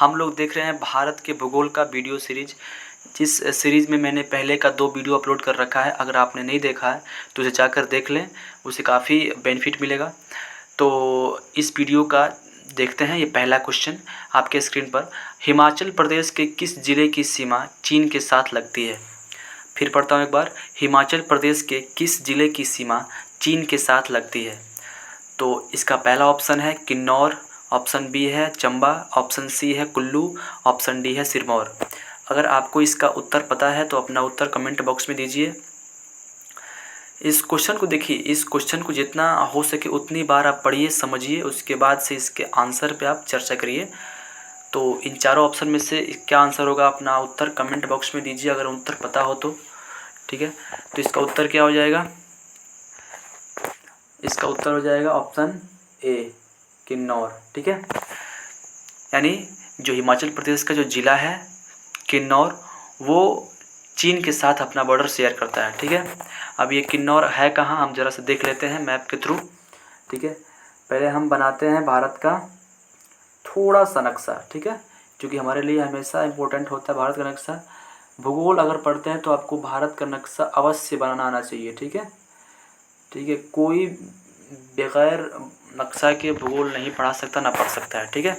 हम लोग देख रहे हैं भारत के भूगोल का वीडियो सीरीज। जिस सीरीज़ में मैंने पहले का 2 वीडियो अपलोड कर रखा है, अगर आपने नहीं देखा है तो उसे जाकर देख लें, उसे काफ़ी बेनिफिट मिलेगा। तो इस वीडियो का देखते हैं। ये पहला क्वेश्चन आपके स्क्रीन पर, हिमाचल प्रदेश के किस जिले की सीमा चीन के साथ लगती है? फिर पढ़ता हूँ एक बार, हिमाचल प्रदेश के किस जिले की सीमा चीन के साथ लगती है? तो इसका पहला ऑप्शन है किन्नौर, ऑप्शन बी है चंबा, ऑप्शन सी है कुल्लू, ऑप्शन डी है सिरमौर। अगर आपको इसका उत्तर पता है तो अपना उत्तर कमेंट बॉक्स में दीजिए। इस क्वेश्चन को देखिए, इस क्वेश्चन को जितना हो सके उतनी बार आप पढ़िए, समझिए, उसके बाद से इसके आंसर पे आप चर्चा करिए। तो इन चारों ऑप्शन में से क्या आंसर होगा, अपना उत्तर कमेंट बॉक्स में दीजिए अगर उत्तर पता हो तो। ठीक है, तो इसका उत्तर क्या हो जाएगा? इसका उत्तर हो जाएगा ऑप्शन ए, किन्नौर। ठीक है, यानी जो हिमाचल प्रदेश का जो ज़िला है किन्नौर, वो चीन के साथ अपना बॉर्डर शेयर करता है। ठीक है, अब ये किन्नौर है कहाँ, हम ज़रा से देख लेते हैं मैप के थ्रू। ठीक है, पहले हम बनाते हैं भारत का थोड़ा सा नक्शा। ठीक है, क्योंकि हमारे लिए हमेशा इम्पोर्टेंट होता है भारत का नक्शा। भूगोल अगर पढ़ते हैं तो आपको भारत का नक्शा अवश्य बनाना आना चाहिए। ठीक है, ठीक है, कोई बगैर नक्शा के भूगोल नहीं पढ़ा सकता, ना पढ़ सकता है। ठीक है,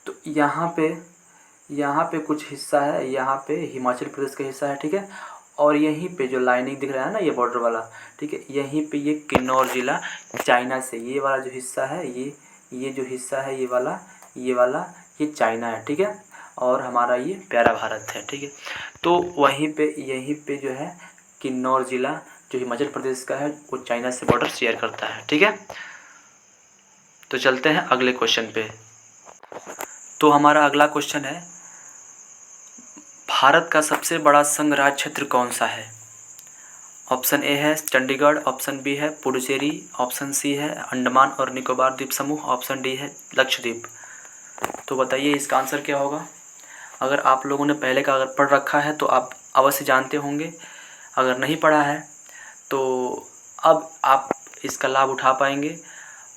तो यहाँ पे कुछ हिस्सा है, यहाँ पे हिमाचल प्रदेश का हिस्सा है। ठीक है, और यहीं पे जो लाइनिंग दिख रहा है ना, ये बॉर्डर वाला, ठीक है, यहीं पे ये किन्नौर ज़िला चाइना से, ये वाला जो हिस्सा है, ये जो हिस्सा है, ये चाइना है। ठीक है, और हमारा ये प्यारा भारत है। ठीक है, तो यहीं पे जो है किन्नौर ज़िला जो हिमाचल प्रदेश का है, वो चाइना से बॉर्डर शेयर करता है। ठीक है, तो चलते हैं अगले क्वेश्चन पे। तो हमारा अगला क्वेश्चन है, भारत का सबसे बड़ा संघ राज्य क्षेत्र कौन सा है? ऑप्शन ए है चंडीगढ़, ऑप्शन बी है पुडुचेरी, ऑप्शन सी है अंडमान और निकोबार द्वीप समूह, ऑप्शन डी है लक्षद्वीप। तो बताइए इसका आंसर क्या होगा? अगर आप लोगों ने पहले का अगर पढ़ रखा है तो आप अवश्य जानते होंगे, अगर नहीं पढ़ा है तो अब आप इसका लाभ उठा पाएंगे,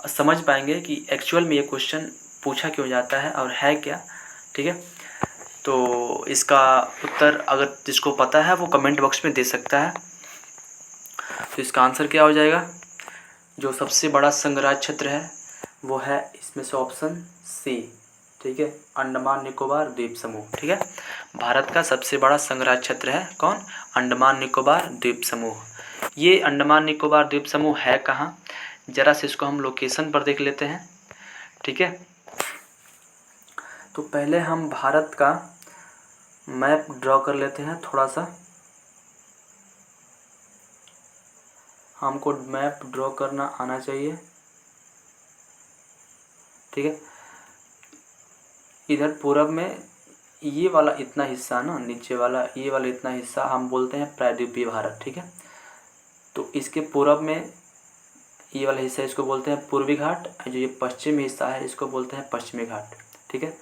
समझ पाएंगे कि एक्चुअल में ये क्वेश्चन पूछा क्यों जाता है और है क्या। ठीक है, तो इसका उत्तर अगर जिसको पता है वो कमेंट बॉक्स में दे सकता है। तो इसका आंसर क्या हो जाएगा? जो सबसे बड़ा संघ राज्य क्षेत्र है वो है इसमें से ऑप्शन सी। ठीक है, अंडमान निकोबार द्वीप समूह। ठीक है, भारत का सबसे बड़ा संघ राज्य क्षेत्र है कौन? अंडमान निकोबार द्वीप समूह। ये अंडमान निकोबार द्वीप समूह है कहाँ, जरा से इसको हम लोकेशन पर देख लेते हैं। ठीक है, तो पहले हम भारत का मैप ड्रॉ कर लेते हैं थोड़ा सा। हमको मैप ड्रॉ करना आना चाहिए। ठीक है, इधर पूरब में ये वाला इतना हिस्सा ना, नीचे वाला ये वाला इतना हिस्सा हम बोलते हैं प्रायद्वीपीय भारत। ठीक है, तो इसके पूरब में ये वाला हिस्सा, इसको बोलते हैं पूर्वी घाट, जो ये पश्चिमी हिस्सा है इसको बोलते हैं पश्चिमी घाट। ठीक है,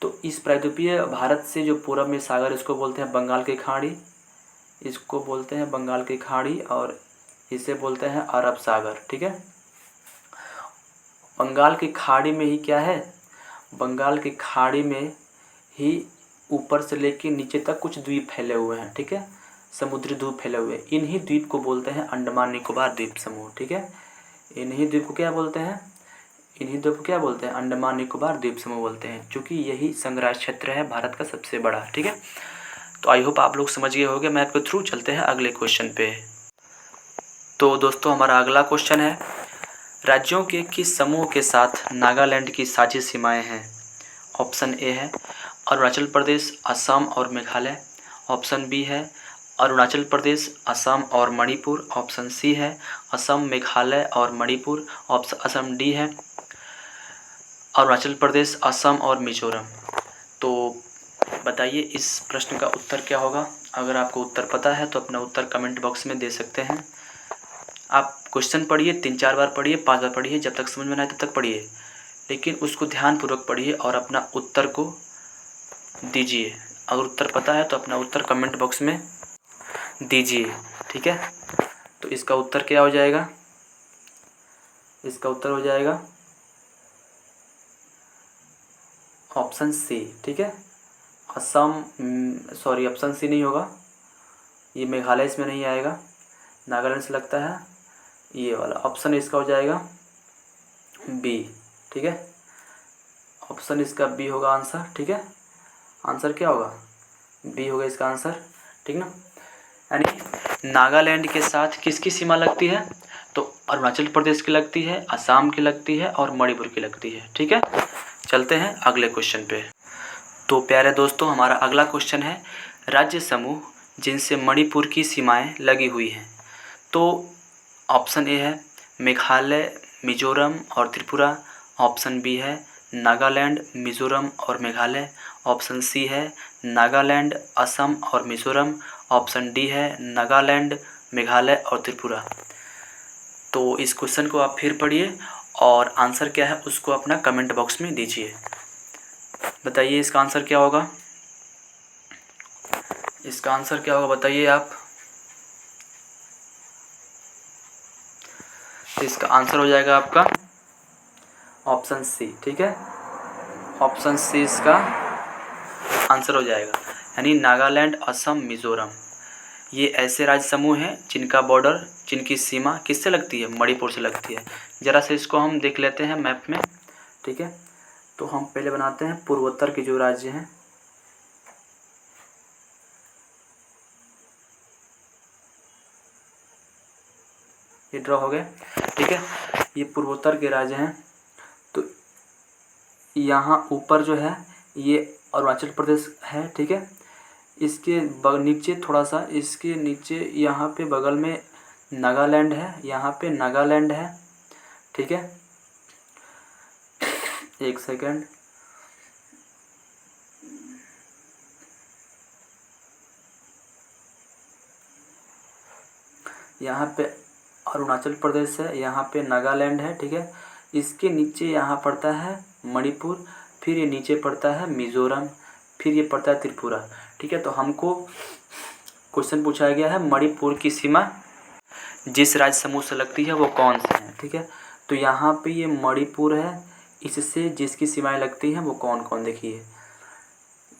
तो इस प्रायद्वीपीय भारत से जो पूरब में सागर, इसको बोलते हैं बंगाल की खाड़ी, इसको बोलते हैं बंगाल की खाड़ी, और इसे बोलते हैं अरब सागर। ठीक है, बंगाल की खाड़ी में ही क्या है, बंगाल की खाड़ी में ही ऊपर से लेके नीचे तक कुछ द्वीप फैले हुए हैं। ठीक है, समुद्री द्वीप फैले हुए, इन्हीं द्वीप को बोलते हैं अंडमान निकोबार द्वीप समूह। ठीक है, इन्हीं द्वीप को क्या बोलते हैं, इन्हीं द्वीप को क्या बोलते हैं, अंडमान निकोबार द्वीप समूह बोलते हैं, क्योंकि यही संघ राज्य क्षेत्र है भारत का सबसे बड़ा। ठीक है, तो आई होप आप लोग समझ गए होंगे मैप के थ्रू। चलते हैं अगले क्वेश्चन पे। तो दोस्तों हमारा अगला क्वेश्चन है, राज्यों के किस समूह के साथ नागालैंड की साझी सीमाएं हैं? ऑप्शन ए है अरुणाचल प्रदेश, असम और मेघालय, ऑप्शन बी है अरुणाचल प्रदेश, असम और मणिपुर, ऑप्शन सी है असम, मेघालय और मणिपुर, ऑप्शन डी है अरुणाचल प्रदेश, असम और मिजोरम। तो बताइए इस प्रश्न का उत्तर क्या होगा? अगर आपको उत्तर पता है तो अपना उत्तर कमेंट बॉक्स में दे सकते हैं। आप क्वेश्चन पढ़िए, 3-4 बार पढ़िए, 5 बार पढ़िए, जब तक समझ में ना आए तब तक पढ़िए, लेकिन उसको ध्यानपूर्वक पढ़िए और अपना उत्तर को दीजिए। अगर उत्तर पता है तो अपना उत्तर कमेंट बॉक्स में दीजिए। ठीक है, तो इसका उत्तर क्या हो जाएगा? इसका उत्तर हो जाएगा ऑप्शन सी, ठीक है। असम, सॉरी ऑप्शन सी नहीं होगा, ये मेघालय इसमें नहीं आएगा, नागालैंड से लगता है, ये वाला ऑप्शन इसका हो जाएगा बी, ठीक है। ऑप्शन इसका बी होगा आंसर, ठीक है। आंसर क्या होगा, बी होगा इसका आंसर, ठीक ना। यानी नागालैंड के साथ किसकी सीमा लगती है, तो अरुणाचल प्रदेश की लगती है, असम की लगती है और मणिपुर की लगती है, ठीक है। चलते हैं अगले क्वेश्चन पे। तो प्यारे दोस्तों, हमारा अगला क्वेश्चन है राज्य समूह जिनसे मणिपुर की सीमाएं लगी हुई हैं। तो ऑप्शन ए है मेघालय, मिजोरम और त्रिपुरा। ऑप्शन बी है नागालैंड, मिजोरम और मेघालय। ऑप्शन सी है नागालैंड, असम और मिजोरम। ऑप्शन डी है नागालैंड, मेघालय और त्रिपुरा। तो इस क्वेश्चन को आप फिर पढ़िए और आंसर क्या है उसको अपना कमेंट बॉक्स में दीजिए। बताइए इसका आंसर क्या होगा, इसका आंसर क्या होगा बताइए आप। तो इसका आंसर हो जाएगा आपका ऑप्शन सी, ठीक है। ऑप्शन सी इसका आंसर हो जाएगा, यानी नागालैंड, असम, मिजोरम ये ऐसे राज्य समूह हैं जिनका बॉर्डर, जिनकी सीमा किससे लगती है, मणिपुर से लगती है। ज़रा से इसको हम देख लेते हैं मैप में, ठीक है। तो हम पहले बनाते हैं पूर्वोत्तर के जो राज्य हैं, ये ड्रॉ हो गए, ठीक है। ये पूर्वोत्तर के राज्य हैं। तो यहाँ ऊपर जो है ये अरुणाचल प्रदेश है, ठीक है। इसके नीचे थोड़ा सा, इसके नीचे यहाँ पे बगल में नागालैंड है, यहाँ पे नागालैंड है, ठीक है। एक सेकंड, यहाँ पे अरुणाचल प्रदेश है, यहाँ पे नागालैंड है, ठीक है। इसके नीचे यहाँ पड़ता है मणिपुर, फिर ये नीचे पड़ता है मिज़ोरम, फिर ये पड़ता है त्रिपुरा, ठीक है। तो हमको क्वेश्चन पूछा गया है मणिपुर की सीमा जिस राज्य समूह से लगती है वो कौन से हैं, ठीक है। तो यहाँ पे ये मणिपुर है, इससे जिसकी सीमाएं लगती हैं वो कौन कौन, देखिए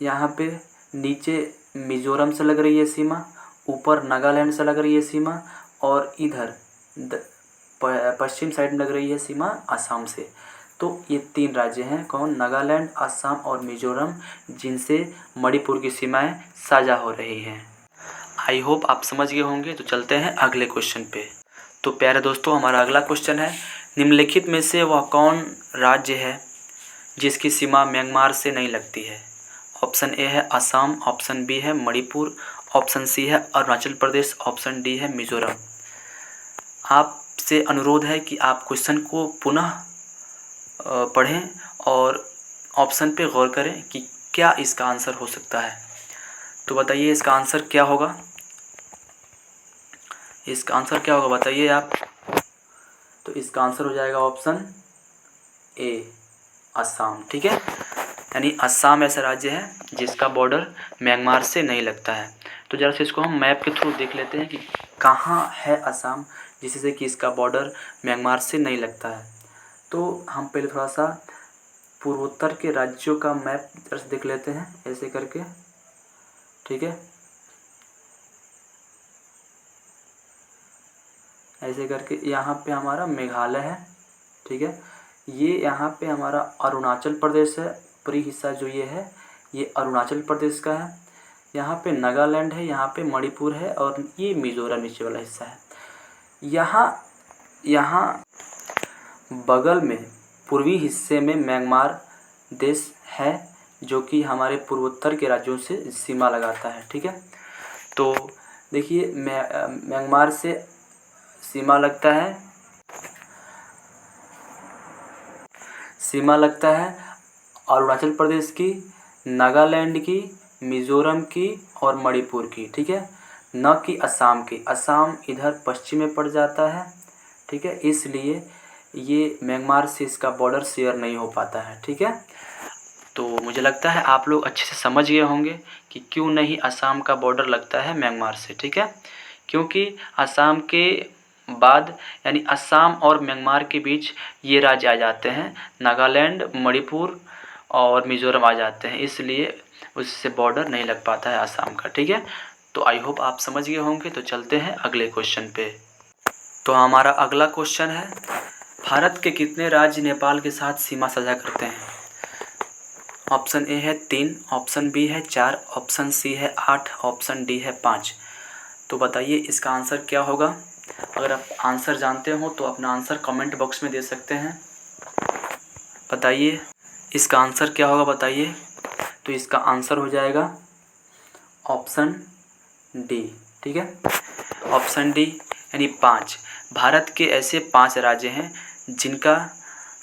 यहाँ पे नीचे मिज़ोरम से लग रही है सीमा, ऊपर नागालैंड से लग रही है सीमा, और इधर पश्चिम साइड लग रही है सीमा असम से। तो ये 3 राज्य हैं, कौन, नागालैंड, असम और मिजोरम, जिनसे मणिपुर की सीमाएं साझा हो रही हैं। आई होप आप समझ गए होंगे। तो चलते हैं अगले क्वेश्चन पे। तो प्यारे दोस्तों, हमारा अगला क्वेश्चन है निम्नलिखित में से वह कौन राज्य है जिसकी सीमा म्यांमार से नहीं लगती है। ऑप्शन ए है असम, ऑप्शन बी है मणिपुर, ऑप्शन सी है अरुणाचल प्रदेश, ऑप्शन डी है मिजोरम। आपसे अनुरोध है कि आप क्वेश्चन को पुनः पढ़ें और ऑप्शन पे गौर करें कि क्या इसका आंसर हो सकता है। तो बताइए इसका आंसर क्या होगा, इसका आंसर क्या होगा बताइए आप। तो इसका आंसर हो जाएगा ऑप्शन ए, असम, ठीक है। यानी असम ऐसा राज्य है जिसका बॉर्डर म्यांमार से नहीं लगता है। तो ज़रा से इसको हम मैप के थ्रू देख लेते हैं कि कहाँ है असम, जिससे कि इसका बॉर्डर म्यांमार से नहीं लगता है। तो हम पहले थोड़ा सा पूर्वोत्तर के राज्यों का मैप जरा से देख लेते हैं ऐसे करके, ठीक है। ऐसे करके यहाँ पे हमारा मेघालय है, ठीक है। ये यहाँ पे हमारा अरुणाचल प्रदेश है, ऊपरी हिस्सा जो ये है ये अरुणाचल प्रदेश का है। यहाँ पे नागालैंड है, यहाँ पे मणिपुर है और ये मिजोरम नीचे वाला हिस्सा है। यहाँ बगल में पूर्वी हिस्से में म्यांमार देश है जो कि हमारे पूर्वोत्तर के राज्यों से सीमा लगाता है, ठीक है। तो देखिए म्यांमार से सीमा लगता है अरुणाचल प्रदेश की, नागालैंड की, मिज़ोरम की और मणिपुर की, ठीक है, न कि असम की। असम इधर पश्चिम में पड़ जाता है, ठीक है, इसलिए ये म्यांमार से इसका बॉर्डर शेयर नहीं हो पाता है, ठीक है। तो मुझे लगता है आप लोग अच्छे से समझ गए होंगे कि क्यों नहीं असम का बॉर्डर लगता है म्यांमार से, ठीक है। क्योंकि असम के बाद यानी असम और म्यांमार के बीच ये राज्य आ जाते हैं, नागालैंड, मणिपुर और मिज़ोरम आ जाते हैं, इसलिए उससे बॉर्डर नहीं लग पाता है आसाम का। ठीक है, तो आई होप आप समझ गए होंगे। तो चलते हैं अगले क्वेश्चन पे। तो हमारा अगला क्वेश्चन है, भारत के कितने राज्य नेपाल के साथ सीमा साझा करते हैं? ऑप्शन ए है 3, ऑप्शन बी है 4, ऑप्शन सी है 8, ऑप्शन डी है 5। तो बताइए इसका आंसर क्या होगा। अगर आप आंसर जानते हो तो अपना आंसर कमेंट बॉक्स में दे सकते हैं। बताइए इसका आंसर क्या होगा, बताइए। तो इसका आंसर हो जाएगा ऑप्शन डी। ठीक है, ऑप्शन डी यानी 5। भारत के ऐसे 5 राज्य हैं जिनका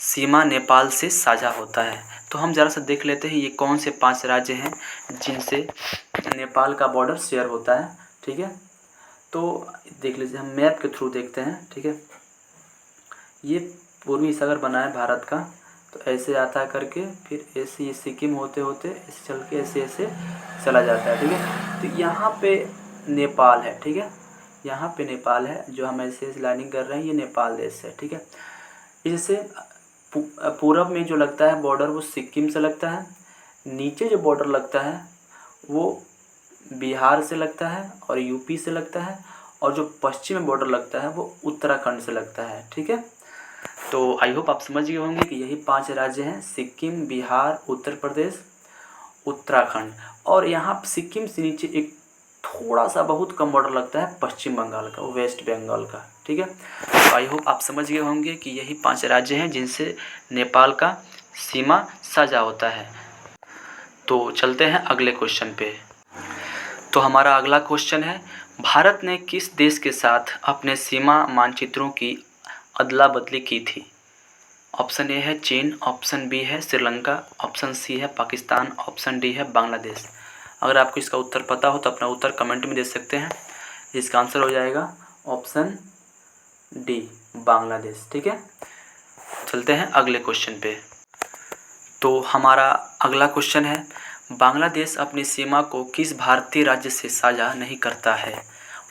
सीमा नेपाल से साझा होता है। तो हम ज़रा सा देख लेते हैं ये कौन से 5 राज्य हैं जिनसे नेपाल का बॉर्डर शेयर होता है। ठीक है, तो देख लीजिए, हम मैप के थ्रू देखते हैं। ठीक है, ये पूर्वी सागर बना है भारत का, तो ऐसे आता है करके, फिर ऐसे ये सिक्किम होते होते ऐसे चल के ऐसे ऐसे चला जाता है। ठीक है, तो यहाँ पे नेपाल है। ठीक है, यहाँ पे नेपाल है, जो हम ऐसे लाइनिंग कर रहे हैं, ये नेपाल देश है। ठीक है, इससे पूरब में जो लगता है बॉर्डर वो सिक्किम से लगता है, नीचे जो बॉर्डर लगता है वो बिहार से लगता है और यूपी से लगता है, और जो पश्चिम में बॉर्डर लगता है वो उत्तराखंड से लगता है। ठीक है, तो आई होप आप समझ गए होंगे कि यही 5 राज्य हैं, सिक्किम, बिहार, उत्तर प्रदेश, उत्तराखंड। और यहाँ सिक्किम से नीचे एक थोड़ा सा बहुत कम बॉर्डर लगता है पश्चिम बंगाल का, वो वेस्ट बंगाल का। ठीक है, तो आई होप आप समझ गए होंगे कि यही 5 राज्य हैं जिनसे नेपाल का सीमा साझा होता है। तो चलते हैं अगले क्वेश्चन पे। तो हमारा अगला क्वेश्चन है, भारत ने किस देश के साथ अपने सीमा मानचित्रों की अदला बदली की थी? ऑप्शन ए है चीन, ऑप्शन बी है श्रीलंका, ऑप्शन सी है पाकिस्तान, ऑप्शन डी है बांग्लादेश। अगर आपको इसका उत्तर पता हो तो अपना उत्तर कमेंट में दे सकते हैं। इसका आंसर हो जाएगा ऑप्शन डी, बांग्लादेश। ठीक है, चलते हैं अगले क्वेश्चन पे। तो हमारा अगला क्वेश्चन है, बांग्लादेश अपनी सीमा को किस भारतीय राज्य से साझा नहीं करता है?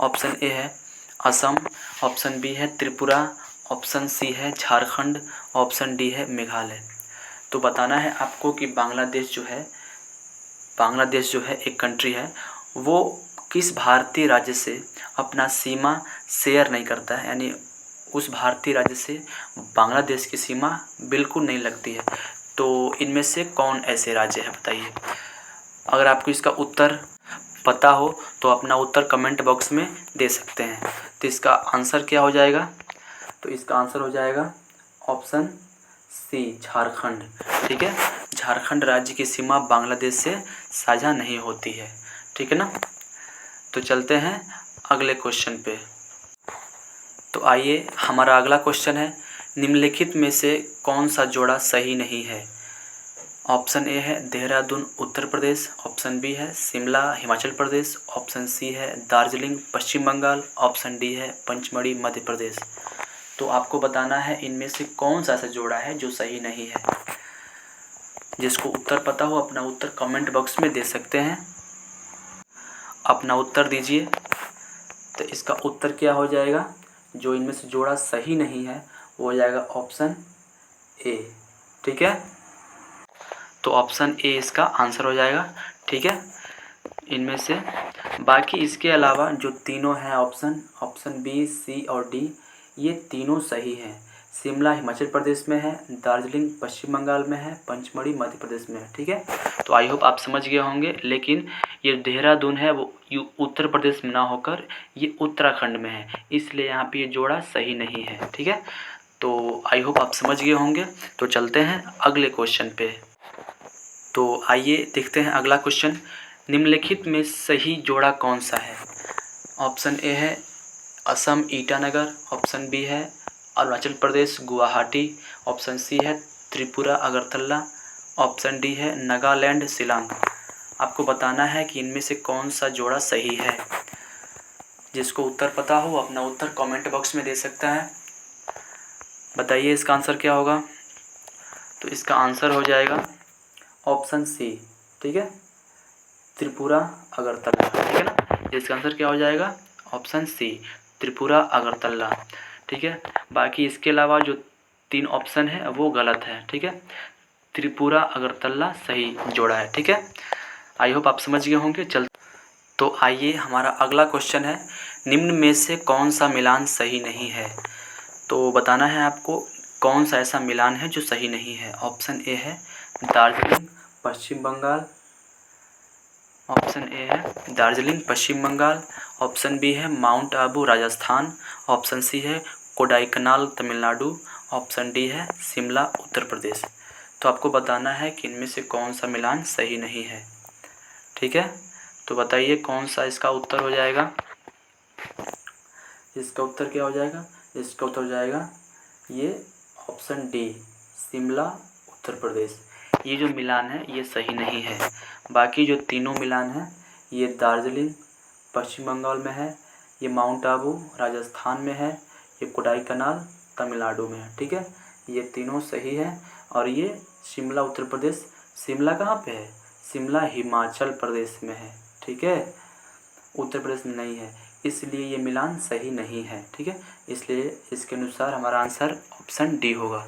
ऑप्शन ए है असम, ऑप्शन बी है त्रिपुरा, ऑप्शन सी है झारखंड, ऑप्शन डी है मेघालय। तो बताना है आपको कि बांग्लादेश जो है एक कंट्री है, वो किस भारतीय राज्य से अपना सीमा शेयर नहीं करता है, यानी उस भारतीय राज्य से बांग्लादेश की सीमा बिल्कुल नहीं लगती है। तो इनमें से कौन ऐसे राज्य है, बताइए। अगर आपको इसका उत्तर पता हो तो अपना उत्तर कमेंट बॉक्स में दे सकते हैं। तो इसका आंसर क्या हो जाएगा? तो इसका आंसर हो जाएगा ऑप्शन सी, झारखंड। ठीक है, झारखंड राज्य की सीमा बांग्लादेश से साझा नहीं होती है। ठीक है ना, तो चलते हैं अगले क्वेश्चन पे। तो आइए हमारा अगला क्वेश्चन है, निम्नलिखित में से कौन सा जोड़ा सही नहीं है? ऑप्शन ए है देहरादून उत्तर प्रदेश, ऑप्शन बी है शिमला हिमाचल प्रदेश, ऑप्शन सी है दार्जिलिंग पश्चिम बंगाल, ऑप्शन डी है पंचमढ़ी मध्य प्रदेश। तो आपको बताना है इनमें से कौन सा ऐसा जोड़ा है जो सही नहीं है। जिसको उत्तर पता हो अपना उत्तर कमेंट बॉक्स में दे सकते हैं। अपना उत्तर दीजिए। तो इसका उत्तर क्या हो जाएगा? जो इनमें से जोड़ा सही नहीं है वो हो जाएगा ऑप्शन ए। ठीक है, तो ऑप्शन ए इसका आंसर हो जाएगा। ठीक है, इनमें से बाकी इसके अलावा जो तीनों हैं ऑप्शन बी, सी और डी, ये तीनों सही हैं। शिमला हिमाचल प्रदेश में है, दार्जिलिंग पश्चिम बंगाल में है, पंचमढ़ी मध्य प्रदेश में है। ठीक है, तो आई होप आप समझ गए होंगे। लेकिन ये देहरादून है वो उत्तर प्रदेश में ना होकर ये उत्तराखंड में है, इसलिए यहाँ पे ये जोड़ा सही नहीं है। ठीक है, तो आई होप आप समझ गए होंगे। तो चलते हैं अगले क्वेश्चन पे। तो आइए देखते हैं अगला क्वेश्चन, निम्नलिखित में सही जोड़ा कौन सा है? ऑप्शन ए है असम ईटानगर, ऑप्शन बी है अरुणाचल प्रदेश गुवाहाटी, ऑप्शन सी है त्रिपुरा अगरतला, ऑप्शन डी है नागालैंड शिलांग। आपको बताना है कि इनमें से कौन सा जोड़ा सही है। जिसको उत्तर पता हो अपना उत्तर कमेंट बॉक्स में दे सकता है। बताइए इसका आंसर क्या होगा? तो इसका आंसर हो जाएगा ऑप्शन सी। ठीक है, त्रिपुरा अगरतला। ठीक है ना, इसका आंसर क्या हो जाएगा? Option C, Tripura Agartala. ठीक है, बाकी इसके अलावा जो 3 ऑप्शन है वो गलत है। ठीक है, त्रिपुरा अगरतला सही जोड़ा है। ठीक है, आई होप आप समझ गए होंगे। तो आइए हमारा अगला क्वेश्चन है, निम्न में से कौन सा मिलान सही नहीं है। तो बताना है आपको कौन सा ऐसा मिलान है जो सही नहीं है। ऑप्शन ए है दार्जिलिंग पश्चिम बंगाल, ऑप्शन ए है दार्जिलिंग पश्चिम बंगाल, ऑप्शन बी है Mount Abu Rajasthan, option C है कोडाईकनाल तमिलनाडु, ऑप्शन डी है शिमला उत्तर प्रदेश। तो आपको बताना है कि इनमें से कौन सा मिलान सही नहीं है। ठीक है, तो बताइए कौन सा इसका उत्तर हो जाएगा। इसका उत्तर क्या हो जाएगा, इसका उत्तर हो जाएगा ये ऑप्शन डी शिमला उत्तर प्रदेश। ये जो मिलान है ये सही नहीं है। बाकी जो तीनों मिलान हैं ये दार्जिलिंग पश्चिम बंगाल में है, ये माउंट आबू राजस्थान में है, ये कोडाईकनाल तमिलनाडु में है। ठीक है, ये तीनों सही है। और ये शिमला उत्तर प्रदेश, शिमला कहाँ पे है, शिमला हिमाचल प्रदेश में है। ठीक है, उत्तर प्रदेश में नहीं है, इसलिए ये मिलान सही नहीं है। ठीक है, इसलिए इसके अनुसार हमारा आंसर ऑप्शन डी होगा।